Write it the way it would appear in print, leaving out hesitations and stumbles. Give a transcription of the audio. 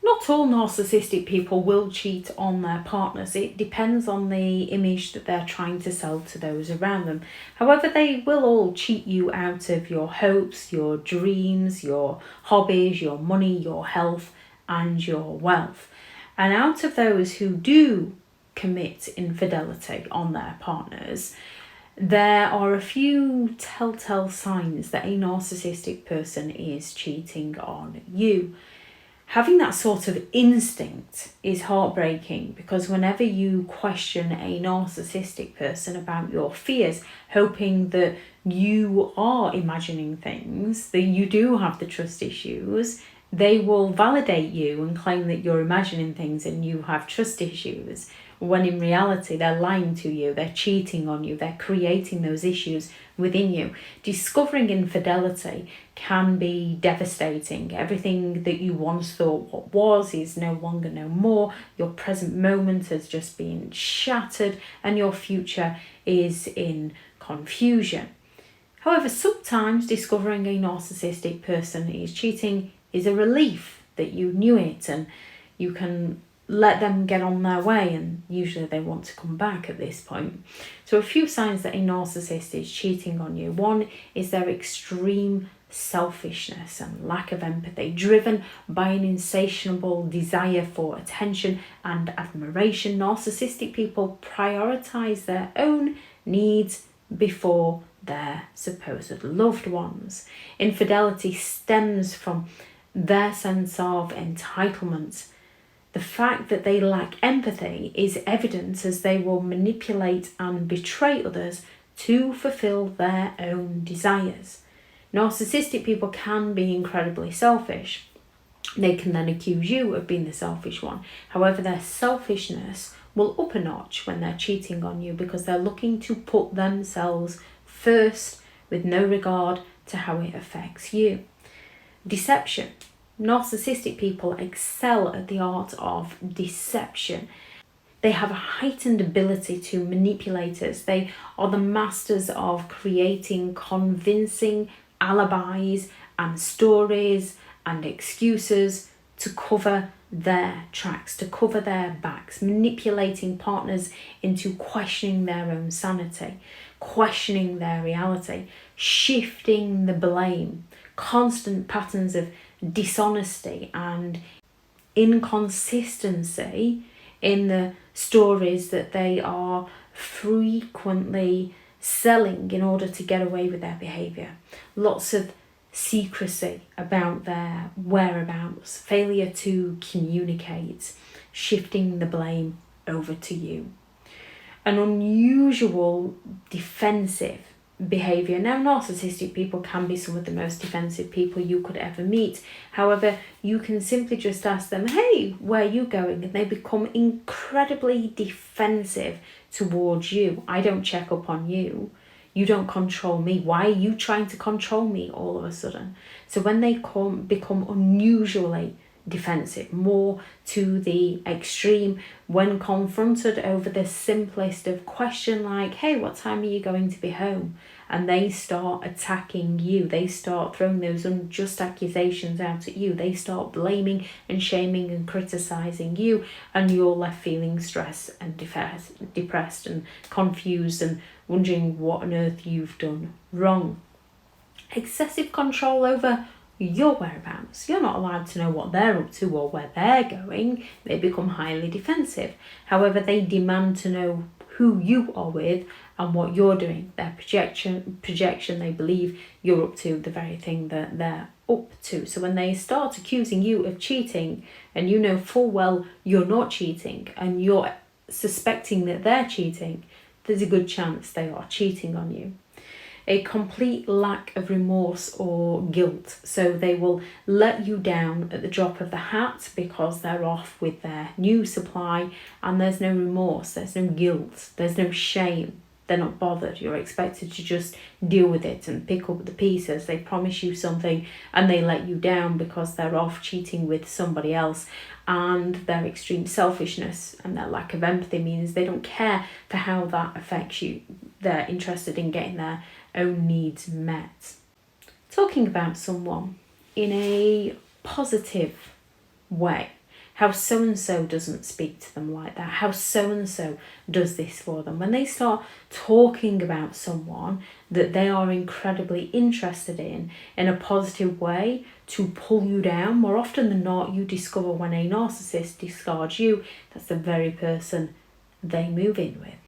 Not all narcissistic people will cheat on their partners. It depends on the image that they're trying to sell to those around them. However, they will all cheat you out of your hopes, your dreams, your hobbies, your money, your health, and your wealth. And out of those who do commit infidelity on their partners, there are a few telltale signs that a narcissistic person is cheating on you. Having that sort of instinct is heartbreaking, because whenever you question a narcissistic person about your fears, hoping that you are imagining things, that you do have the trust issues, they will validate you and claim that you're imagining things and you have trust issues, when in reality they're lying to you, they're cheating on you, they're creating those issues within you. Discovering infidelity can be devastating. Everything that you once thought what was is no longer no more. Your present moment has just been shattered and your future is in confusion. However, sometimes discovering a narcissistic person is cheating is a relief that you knew it, and you can let them get on their way, and usually they want to come back at this point. So a few signs that a narcissist is cheating on you. One is their extreme selfishness and lack of empathy, driven by an insatiable desire for attention and admiration. Narcissistic people prioritize their own needs before their supposed loved ones. Infidelity stems from their sense of entitlement. The fact that they lack empathy is evident, as they will manipulate and betray others to fulfill their own desires. Narcissistic people can be incredibly selfish. They can then accuse you of being the selfish one. However, their selfishness will up a notch when they're cheating on you, because they're looking to put themselves first with no regard to how it affects you. Deception. Narcissistic people excel at the art of deception. They have a heightened ability to manipulate us. They are the masters of creating convincing alibis and stories and excuses to cover their tracks, to cover their backs, manipulating partners into questioning their own sanity, questioning their reality, shifting the blame, constant patterns of dishonesty and inconsistency in the stories that they are frequently selling in order to get away with their behaviour. Lots of secrecy about their whereabouts, failure to communicate, shifting the blame over to you. An unusual defensive behaviour. Now, narcissistic people can be some of the most defensive people you could ever meet. However, you can simply just ask them, hey, where are you going? And they become incredibly defensive towards you. I don't check up on you. You don't control me. Why are you trying to control me all of a sudden? So when they become unusually defensive, more to the extreme, when confronted over the simplest of question like, hey, what time are you going to be home? And they start attacking you. They start throwing those unjust accusations out at you. They start blaming and shaming and criticizing you, and you're left feeling stressed and depressed and confused and wondering what on earth you've done wrong. Excessive control over your whereabouts. You're not allowed to know what they're up to or where they're going. They become highly defensive. However, they demand to know who you are with and what you're doing. Their projection, they believe you're up to the very thing that they're up to. So when they start accusing you of cheating, and you know full well you're not cheating, and you're suspecting that they're cheating, there's a good chance they are cheating on you. A complete lack of remorse or guilt. So they will let you down at the drop of the hat because they're off with their new supply, and there's no remorse, there's no guilt, there's no shame. They're not bothered. You're expected to just deal with it and pick up the pieces. They promise you something and they let you down because they're off cheating with somebody else. And their extreme selfishness and their lack of empathy means they don't care for how that affects you. They're interested in getting their own needs met. Talking about someone in a positive way. how so-and-so doesn't speak to them like that, how so-and-so does this for them. When they start talking about someone that they are incredibly interested in a positive way to pull you down, more often than not, you discover when a narcissist discards you, that's the very person they move in with.